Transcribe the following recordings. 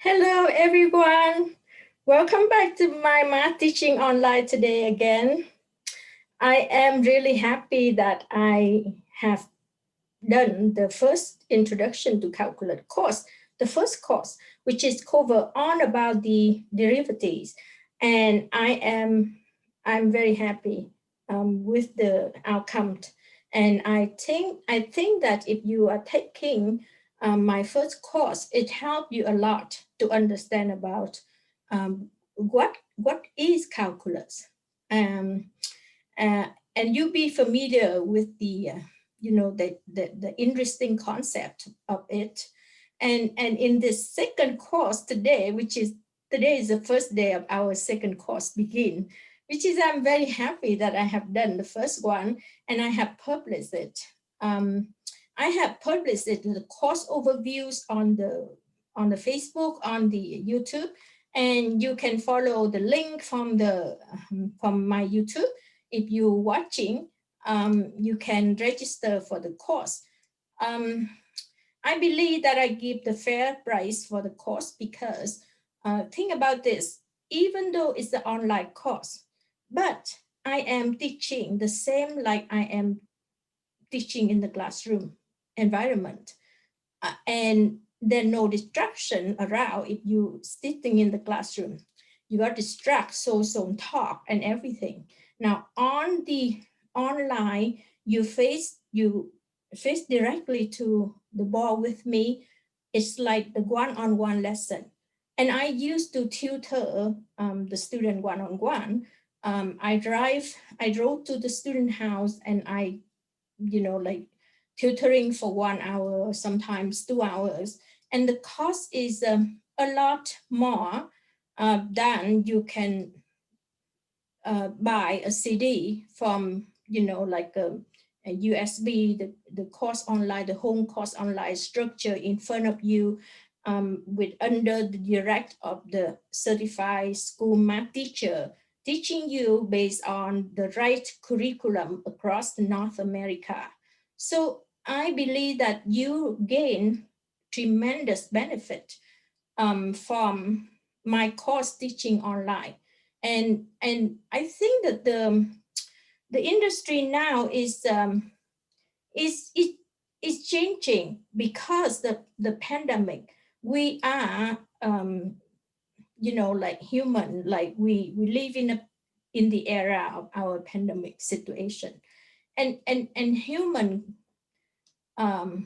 Hello, everyone. Welcome back to my math teaching online today again. I am really happy that I have done the first introduction to calculus course, the first course, which is cover on about the derivatives. And I'm very happy with the outcome. And I think that if you are taking my first course, it helped you a lot to understand about what is calculus. Um, and you be familiar with the interesting concept of it. And in this second course today is the first day of our second course begin, which is I'm very happy that I have done the first one and I have published it. I have published it, the course overviews on the Facebook, on the YouTube, and you can follow the link from my YouTube. If you're watching, you can register for the course. Um, I believe that I give the fair price for the course because think about this, even though it's an online course, but I am teaching the same like I am teaching in the classroom environment. And there's no distraction around if you sitting in the classroom. You got distract, so talk and everything. Now on the online, you face directly to the board with me. It's like the one-on-one lesson. And I used to tutor the student one-on-one. I drove to the student house and I, like tutoring for 1 hour, sometimes 2 hours. And the cost is a lot more than you can buy a CD from, like a USB, the course online, the home course online structure in front of you, with under the direct of the certified school math teacher teaching you based on the right curriculum across the North America. So I believe that you gain tremendous benefit from my course teaching online. And I think that the industry now is changing because the pandemic. We are like human, like we live in the era of our pandemic situation, and human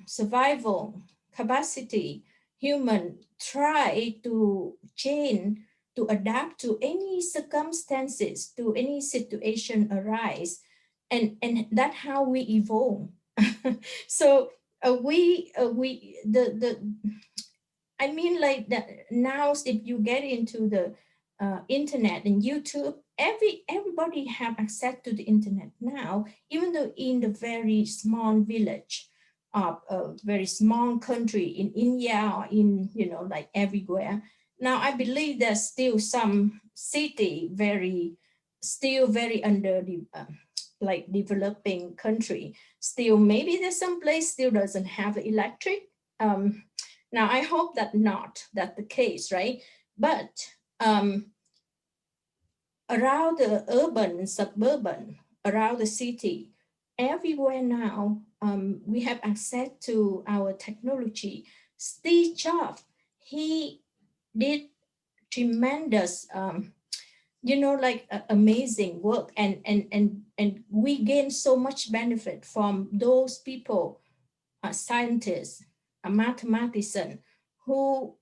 survival capacity, human try to change, to adapt to any circumstances, to any situation arise, and that how we evolve. So the I mean, like that now, if you get into the internet and YouTube, everybody have access to the internet now, even though in the very small village of a very small country in India or in, like everywhere. Now, I believe there's still some city still very under the like developing country. Still, maybe there's some place still doesn't have electric. Um, now, I hope that not that the case, right? But around the urban, suburban, around the city, everywhere now, we have access to our technology. Steve Jobs, he did tremendous, like amazing work, and we gain so much benefit from those people, scientists, a mathematician who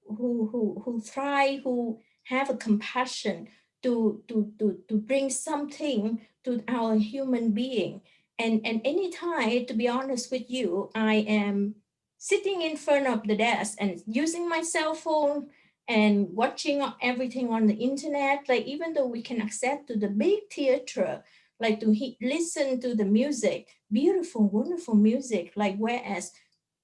try, who have a compassion to bring something to our human being. And anytime, to be honest with you, I am sitting in front of the desk and using my cell phone and watching everything on the internet, like even though we can access to the big theater, like to listen to the music, beautiful, wonderful music, like whereas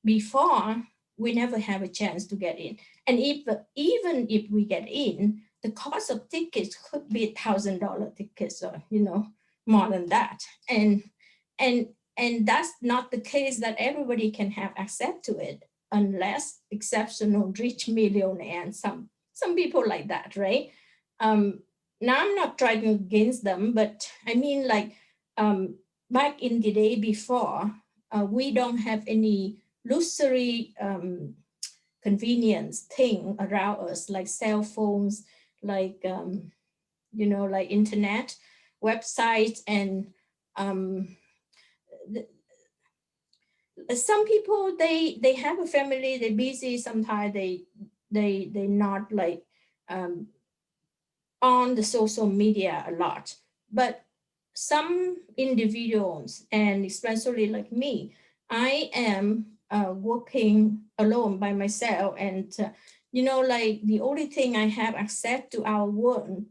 before we never have a chance to get in. And even if we get in, the cost of tickets could be $1,000 tickets, or more than that. And that's not the case that everybody can have access to it, unless exceptional rich millionaire and some some people like that, right? Um, Now I'm not trying against them, but I mean, like, back in the day before, we don't have any luxury convenience thing around us, like cell phones, like like internet, websites, and um, some people, they have a family, they're busy. Sometimes they not like um, on the social media a lot. But some individuals, and especially like me, I am working alone by myself, and like the only thing I have access to our world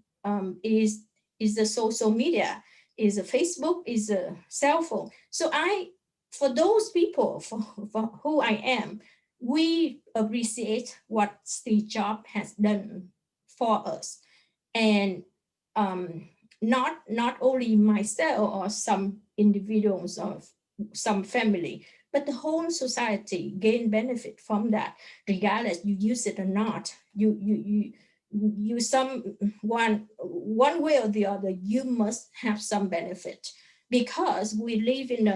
is the social media, is a Facebook, is a cell phone. So for those people, for who I am, we appreciate what Steve Jobs has done for us. And not only myself or some individuals or some family, but the whole society gain benefit from that, regardless you use it or not. You some one way or the other, you must have some benefit, because we live in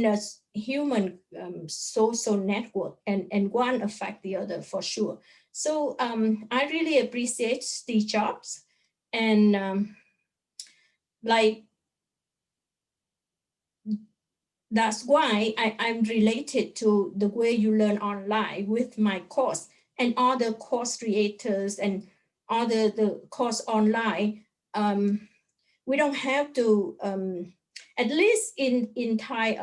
a human social network, and one affect the other for sure. So I really appreciate Steve Jobs, and like that's why I'm related to the way you learn online with my course, and other course creators and other the course online. We don't have to, at least in time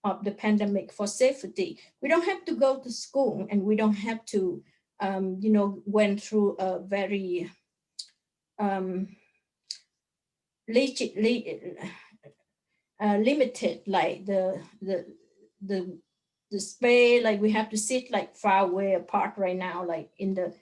of the pandemic, for safety, we don't have to go to school, and we don't have to went through a very um, legit, limited, like the the space, like we have to sit like far away apart right now, like in the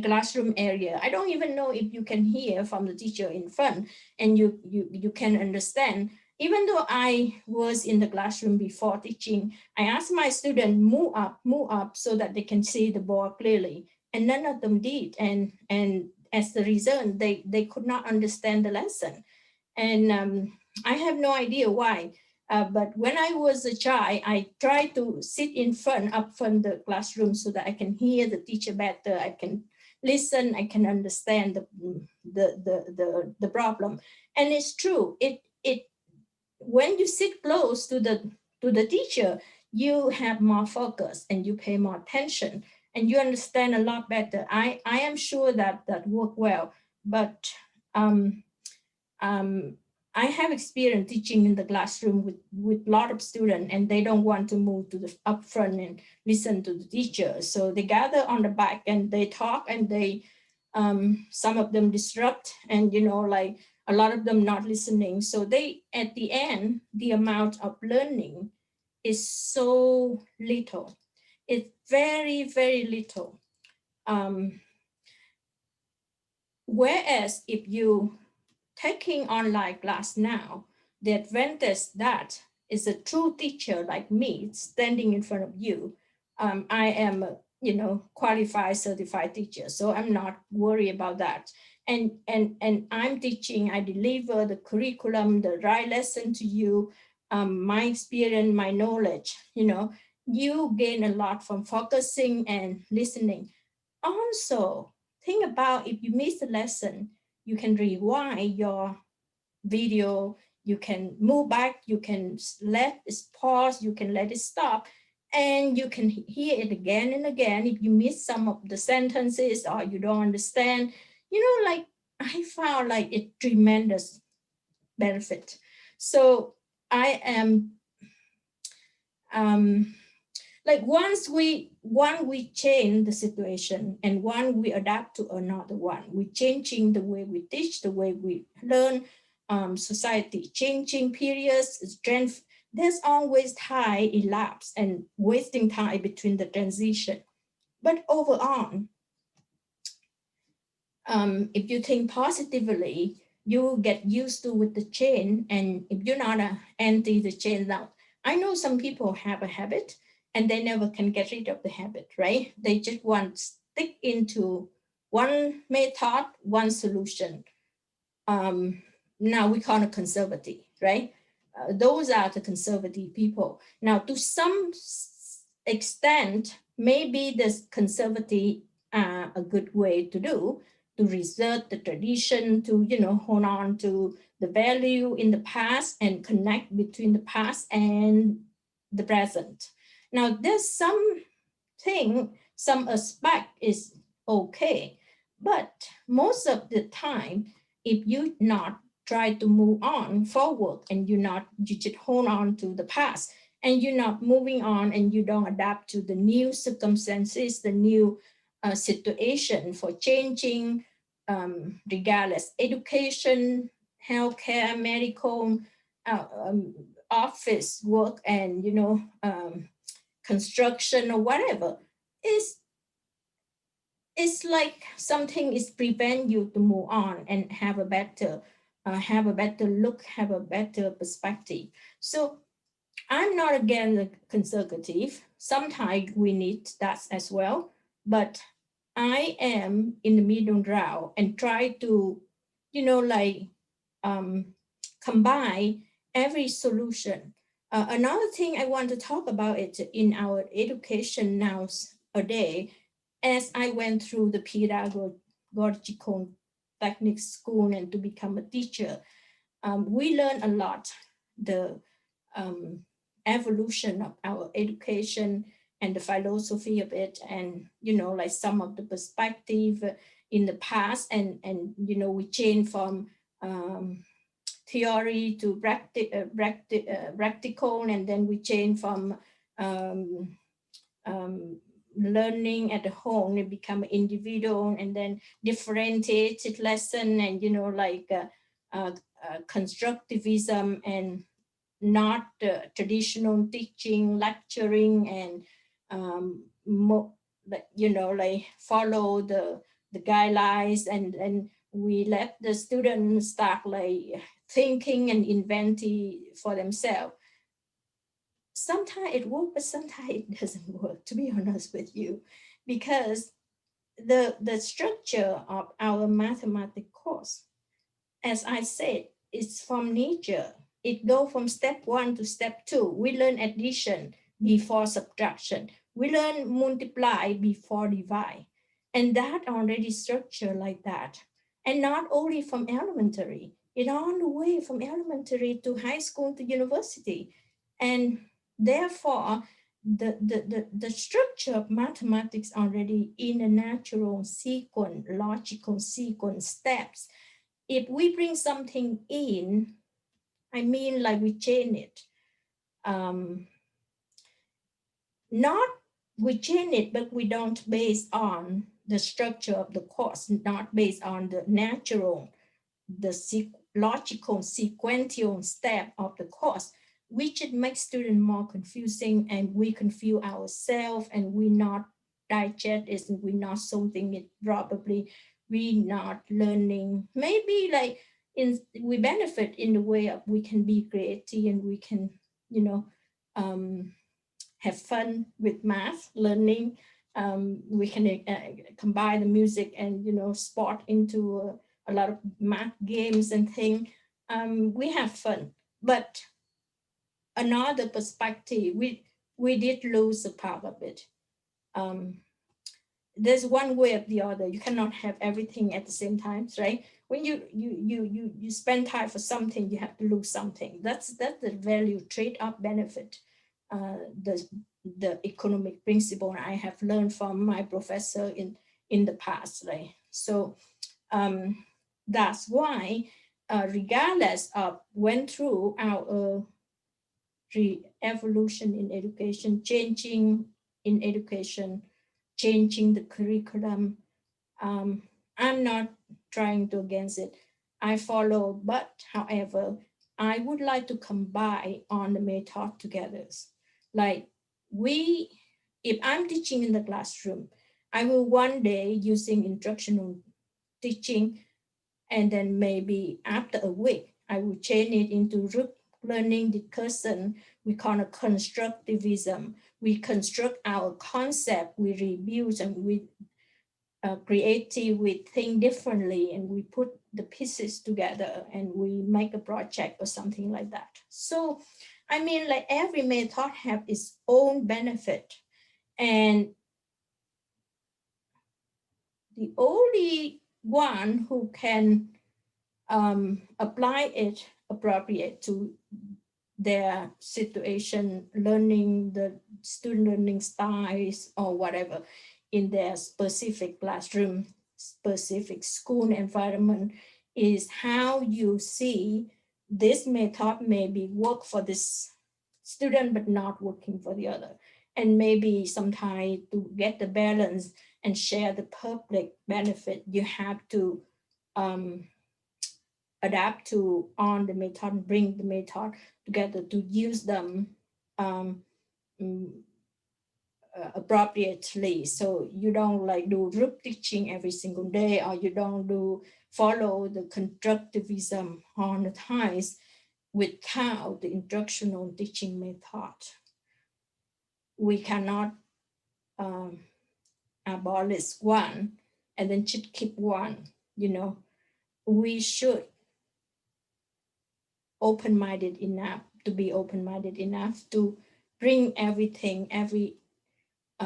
classroom area. I don't even know if you can hear from the teacher in front, and you can understand. Even though I was in the classroom before teaching, I asked my student move up so that they can see the board clearly, and none of them did, and as the result, they could not understand the lesson. And I have no idea why. But when I was a child, I tried to sit in front, up front the classroom, so that I can hear the teacher better. I can listen. I can understand the problem. And it's true. It when you sit close to the teacher, you have more focus, and you pay more attention, and you understand a lot better. I am sure that that worked well, but um, um, I have experience teaching in the classroom with a lot of students, and they don't want to move to the up front and listen to the teacher. So they gather on the back, and they talk, and they some of them disrupt, and like a lot of them not listening. So they, at the end, the amount of learning is so little. It's very, very little. Um, Whereas if you taking online class now, the advantage that is a true teacher like me standing in front of you. I am a qualified certified teacher, so I'm not worried about that. And I'm teaching. I deliver the curriculum, the right lesson to you. My experience, my knowledge. You gain a lot from focusing and listening. Also, think about if you miss a lesson, you can rewind your video, you can move back, you can let it pause, you can let it stop, and you can hear it again and again if you miss some of the sentences or you don't understand. Like I found like it tremendous benefit. So I am like once we change the situation, and one we adapt to another one, we changing the way we teach, the way we learn. Society changing, periods strength, there's always time elapse and wasting time between the transition. But overall, if you think positively, you get used to with the change. And if you're not anti the change now, I know some people have a habit and they never can get rid of the habit, right? They just want stick into one method, one solution. Now we call it conservative, right? Those are the conservative people. Now, to some extent, maybe this conservative are a good way to do, to reserve the tradition, to hold on to the value in the past and connect between the past and the present. Now, there's some aspect is okay, but most of the time, if you not try to move on forward and you just hold on to the past and you're not moving on and you don't adapt to the new circumstances, the new situation for changing, regardless education, healthcare, medical, office work, and construction or whatever, is it's like something is prevent you to move on and have a better look, have a better perspective. So I'm not against the conservative. Sometimes we need that as well, but I am in the middle ground and try to, like combine every solution. Another thing I want to talk about it in our education nowadays, as I went through the pedagogical technique school and to become a teacher, we learn a lot the um, evolution of our education and the philosophy of it, and like some of the perspective in the past, and we change from theory to practical, and then we change from um, um, learning at home and become individual, and then differentiated lesson, and uh, constructivism, and not traditional teaching, lecturing, and like follow the guidelines, and we let the students start like thinking and inventing for themselves. Sometimes it works, but sometimes it doesn't work, to be honest with you, because the structure of our mathematics course, as I said, it's from nature. It go from step 1 to step 2. We learn addition before subtraction. We learn multiply before divide. And that already structured like that. And not only from elementary, it all the way from elementary to high school to university. And therefore, the structure of mathematics already in a natural sequence, logical sequence steps. If we bring something in, I mean, like we change it, um, not we change it, but we don't base on the structure of the course, not based on the natural, logical, sequential step of the course, which it makes students more confusing, and we confuse ourselves, and we not digest it, and we not solving it probably, we not learning. Maybe like we benefit in the way of we can be creative, and we can, you know, um, have fun with math learning. We can combine the music and sport into a lot of math games and things. We have fun, but another perspective, we did lose a part of it. Um, there's one way or the other. You cannot have everything at the same time, right? When you spend time for something, you have to lose something. That's the value trade-off benefit. The economic principle I have learned from my professor in the past, right? So that's why, regardless of went through our evolution in education, changing in education, changing the curriculum. Um, I'm not trying to against it. I follow, but however, I would like to combine on the method together. Like we, if I'm teaching in the classroom, I will one day using instructional teaching, and then maybe after a week, I will change it into root learning discussion. We call it constructivism. We construct our concept, we review, and we creative, we think differently, and we put the pieces together and we make a project or something like that. So, I mean, like every method have its own benefit, and the only one who can apply it appropriate to their situation, learning the student learning styles or whatever in their specific classroom, specific school environment, is how you see this method maybe work for this student but not working for the other. And maybe sometimes to get the balance and share the public benefit, you have to um, adapt to on the method, bring the method together to use them um, mm, appropriately. So you don't like do group teaching every single day, or you don't do follow the constructivism on the times without the instructional teaching method. We cannot abolish one and then should keep one, you know. We should open-minded enough to be open-minded enough to bring everything, every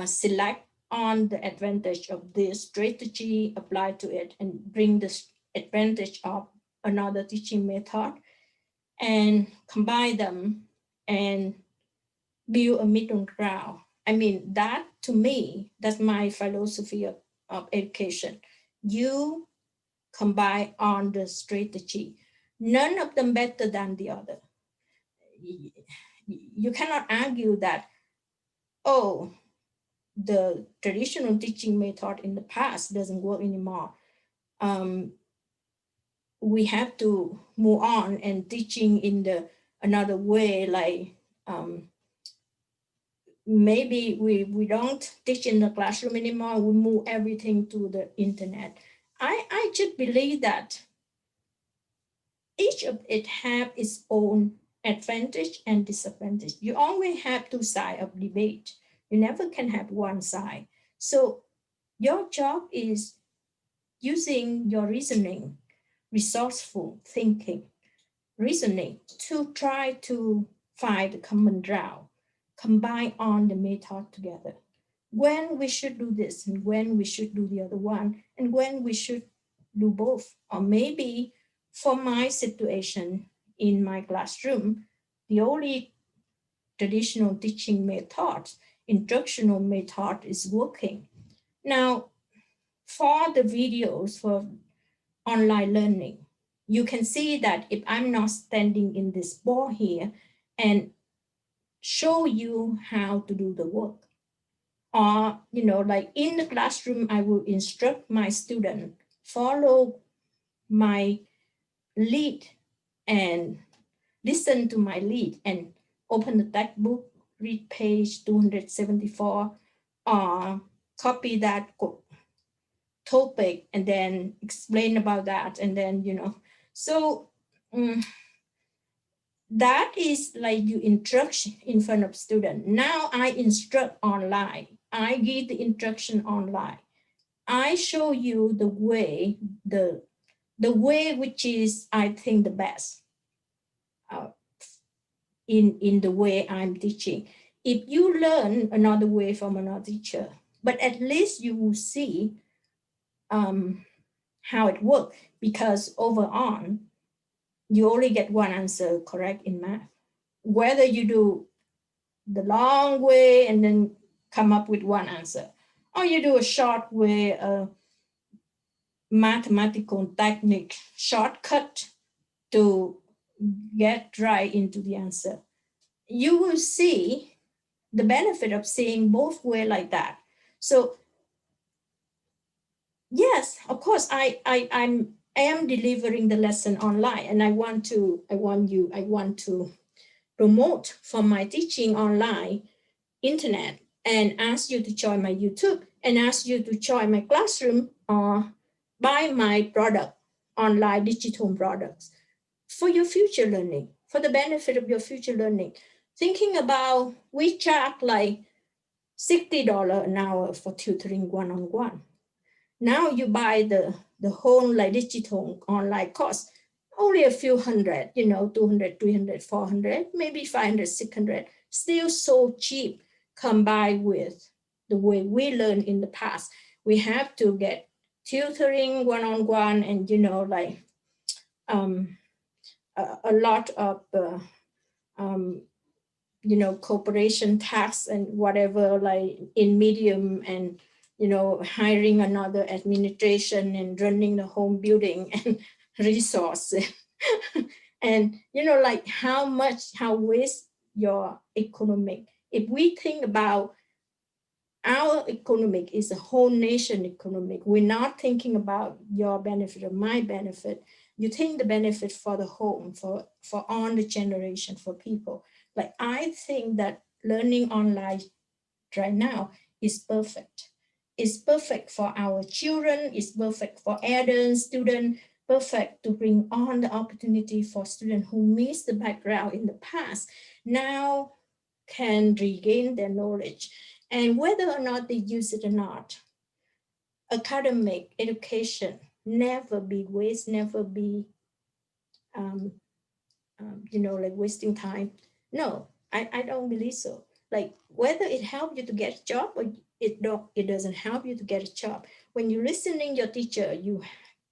select on the advantage of this strategy, apply to it, and bring the advantage of another teaching method and combine them and build a middle ground. I mean, that to me, that's my philosophy of education. You combine on the strategy, none of them better than the other. You cannot argue that, oh, the traditional teaching method in the past doesn't work anymore. We have to move on and teaching in the another way, like maybe we don't teach in the classroom anymore, we move everything to the internet. I just believe that each of it have its own advantage and disadvantage. You always have two sides of debate. You never can have one side. So your job is using your reasoning, resourceful thinking, reasoning to try to find a common ground, combine on the method together. When we should do this and when we should do the other one, and when we should do both. Or maybe for my situation in my classroom, the only traditional teaching method, instructional method is working. Now, for the videos for online learning, you can see that if I'm not standing in this board here and show you how to do the work, or like in the classroom, I will instruct my student, follow my lead and listen to my lead and open the textbook, read page 274, or copy that topic and then explain about that, and then so that is like you instruction in front of student. Now I instruct online, I give the instruction online, I show you the way, the way which is I think the best uh, in the way I'm teaching. If you learn another way from another teacher, but at least you will see how it works, because overall you only get one answer correct in math. Whether you do the long way and then come up with one answer, or you do a short way, a mathematical technique shortcut to get right into the answer, you will see the benefit of seeing both way like that. So yes, of course, I am delivering the lesson online, and I want to promote for my teaching online internet and ask you to join my YouTube and ask you to join my classroom or buy my product, online digital products for your future learning, for the benefit of your future learning. Thinking about we charge like $60 an hour for tutoring one-on-one. Now you buy the whole like digital online course, only a few hundred, 200, 300, 400, maybe 500, 600, still so cheap combined with the way we learned in the past. We have to get tutoring one-on-one and, um, a lot of, um, corporation tax and whatever, like in medium, and hiring another administration and running the home building and resources. And like how waste your economic. If we think about our economic is a whole nation economic, we're not thinking about your benefit or my benefit. You think the benefit for the home, for all the generation, for people. Like I think that learning online right now is perfect. It's perfect for our children, it's perfect for adults, students, perfect to bring on the opportunity for students who missed the background in the past, now can regain their knowledge. And whether or not they use it or not, academic education never be waste, never be um, like wasting time. No, I don't believe so. Like whether it helps you to get a job or it doesn't help you to get a job. When you're listening your teacher, you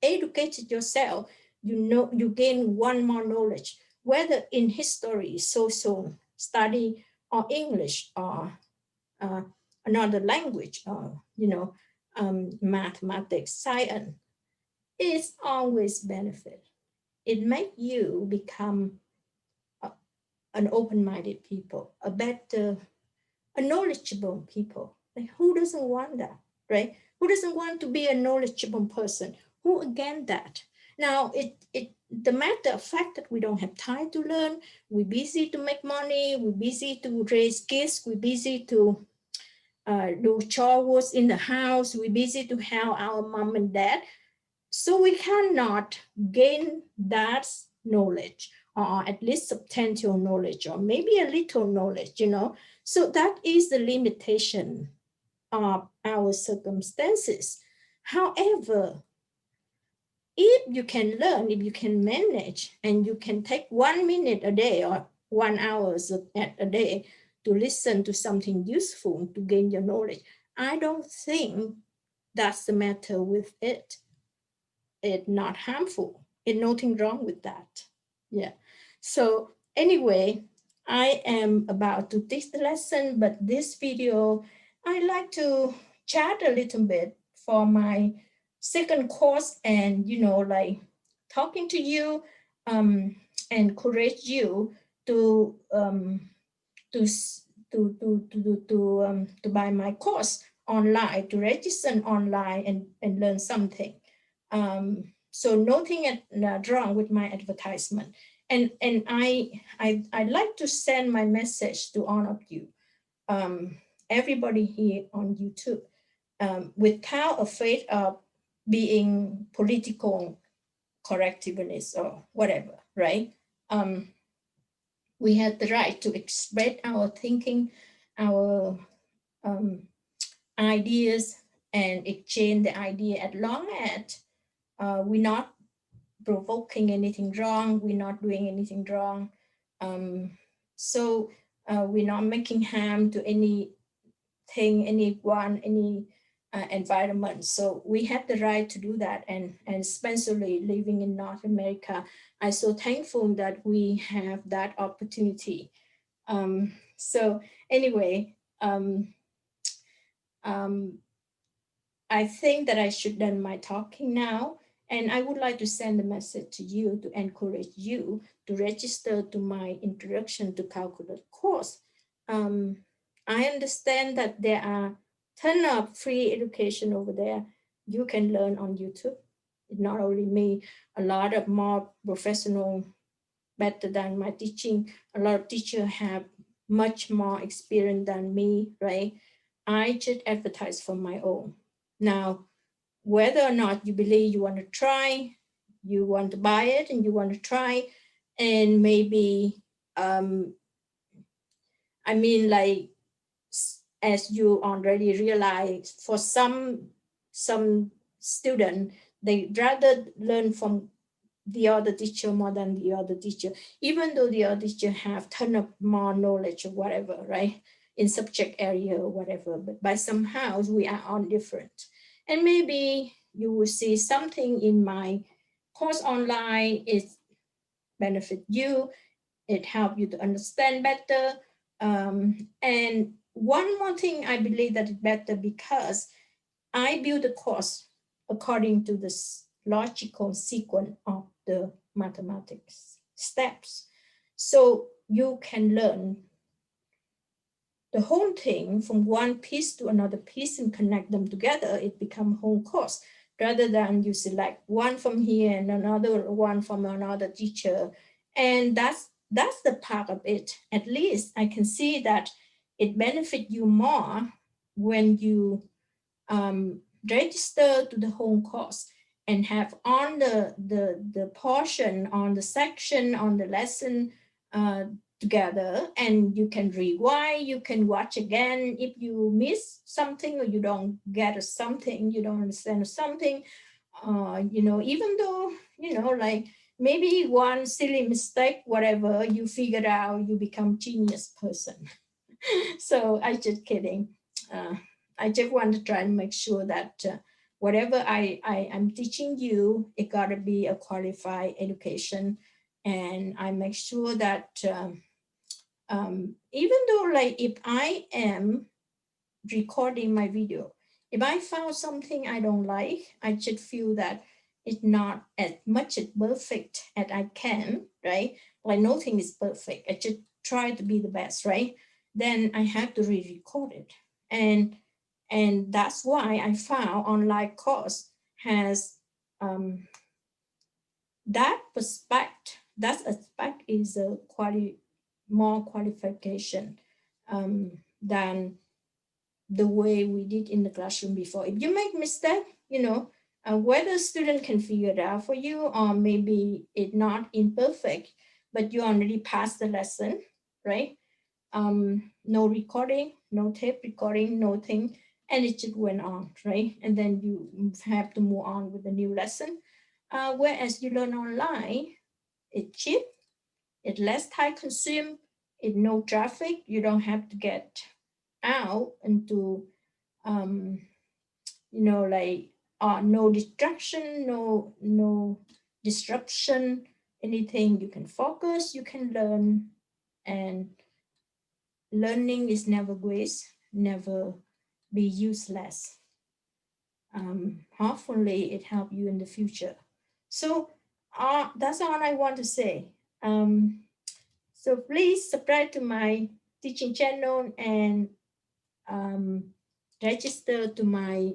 educated yourself, you gain one more knowledge, whether in history, social study, or English, or uh, another language, or mathematics, science. It's always benefit. It makes you become an open-minded people, a better, a knowledgeable people. Like who doesn't want that, right? Who doesn't want to be a knowledgeable person? Who again that? Now it the matter of fact that we don't have time to learn, we're busy to make money, we're busy to raise kids, we're busy to do chores in the house, we're busy to help our mom and dad, so we cannot gain that knowledge, or at least substantial knowledge, or maybe a little knowledge. So that is the limitation of our circumstances. However, if you can learn, if you can manage, and you can take 1 minute a day or 1 hour a day to listen to something useful to gain your knowledge, I don't think that's the matter with it. It's not harmful. It's nothing wrong with that. Yeah. So anyway, I am about to teach the lesson, but this video, I like to chat a little bit for my second course, and like talking to you, encourage you to to to buy my course online, to register online and learn something. So nothing wrong with my advertisement. And I like to send my message to all of you, everybody here on YouTube, without afraid of being political correctiveness or whatever, right? Um, we have the right to express our thinking, our um, ideas, and exchange the idea as long as we're not provoking anything wrong, we're not doing anything wrong. So we're not making harm to anything, anyone, any environment. So we have the right to do that. And especially living in North America, I'm so thankful that we have that opportunity. So anyway, um, I think that I should done my talking now, and I would like to send a message to you to encourage you to register to my introduction to calculus course. Um, I understand that there are ton of free education over there. You can learn on YouTube. Not only me, a lot of more professional, better than my teaching. A lot of teachers have much more experience than me, right? I just advertise for my own. Now, whether or not you believe you want to try, you want to buy it and you want to try, and maybe, I mean, like, as you already realize, for some student, they rather learn from the other teacher more than the other teacher, even though the other teacher have ton of more knowledge or whatever, right? In subject area or whatever, but by somehow we are all different. And maybe you will see something in my course online, it benefit you, it help you to understand better. And one more thing, I believe that it's better because I build the course according to this logical sequence of the mathematics steps. So you can learn the whole thing from one piece to another piece and connect them together. It becomes whole course rather than you select one from here and another one from another teacher. And that's the part of it. At least I can see that it benefits you more when you register to the home course and have on the portion, on the section, on the lesson together, and you can rewind, you can watch again if you miss something or you don't get something, you don't understand something, even though, like maybe one silly mistake, whatever, you figure out, you become genius person. So I just kidding. Uh, I just want to try and make sure that whatever I am teaching you, it got to be a qualified education. And I make sure that even though like if I am recording my video, if I found something I don't like, I just feel that it's not as much as perfect as I can, right? Like nothing is perfect. I just try to be the best, right? Then I have to re-record it. And that's why I found online course has that perspective, that aspect is a more qualification than the way we did in the classroom before. If you make mistake, whether student can figure it out for you or maybe it not imperfect, but you already passed the lesson, right? No recording, no tape recording, nothing, and it just went on, right? And then you have to move on with the new lesson. Whereas you learn online, it's cheap, it less time consumed, it no traffic, you don't have to get out into um, like no distraction, no disruption, anything. You can focus, you can learn, and learning is never waste, never be useless. Hopefully it help you in the future. So that's all I want to say. So please subscribe to my teaching channel and register to my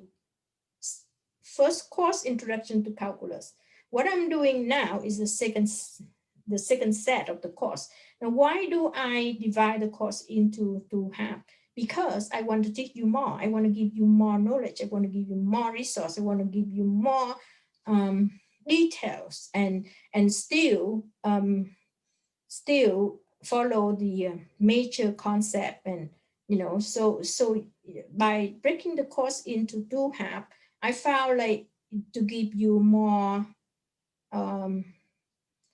first course, Introduction to Calculus. What I'm doing now is the second set of the course. Now, why do I divide the course into two halves? Because I want to teach you more. I want to give you more knowledge. I want to give you more resource. I want to give you more details and still follow the major concept. And so by breaking the course into two halves, I found like to give you more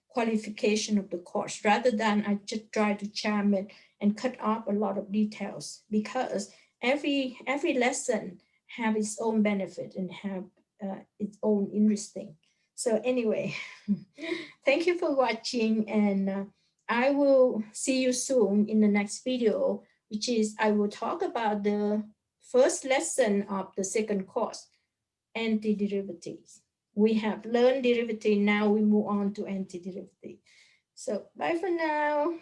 qualification of the course rather than I just try to jam it and cut off a lot of details, because every lesson have its own benefit and have its own interesting. So anyway, thank you for watching, and I will see you soon in the next video, which is I will talk about the first lesson of the second course, antiderivatives. We have learned derivative, now we move on to antiderivative. So bye for now.